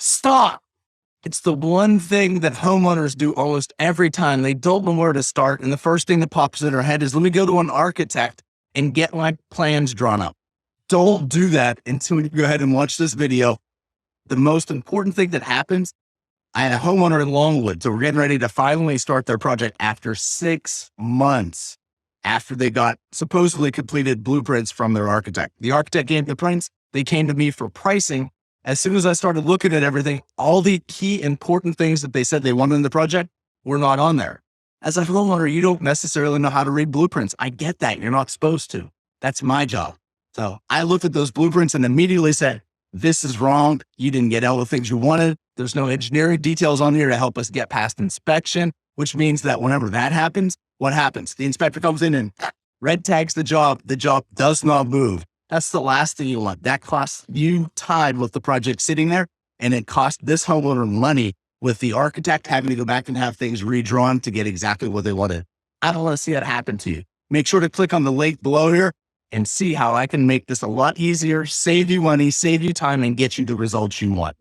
Stop. It's the one thing that homeowners do almost every time. They don't know where to start. And the first thing that pops in their head is, let me go to an architect and get my plans drawn up. Don't do that until you go ahead and watch this video. The most important thing that happens, I had a homeowner in Longwood, so we're getting ready to finally start their project after 6 months after they got supposedly completed blueprints from their architect. The architect gave the prints. They came to me for pricing. As soon as I started looking at everything, all the key important things that they said they wanted in the project were not on there. As a homeowner, you don't necessarily know how to read blueprints. I get that. You're not supposed to. That's my job. So I looked at those blueprints and immediately said, this is wrong. You didn't get all the things you wanted. There's no engineering details on here to help us get past inspection, which means that whenever that happens, what happens? The inspector comes in and red tags the job. The job does not move. That's the last thing you want. That costs you time with the project sitting there, and it cost this homeowner money with the architect having to go back and have things redrawn to get exactly what they wanted. I don't want to see that happen to you. Make sure to click on the link below here and see how I can make this a lot easier, save you money, save you time, and get you the results you want.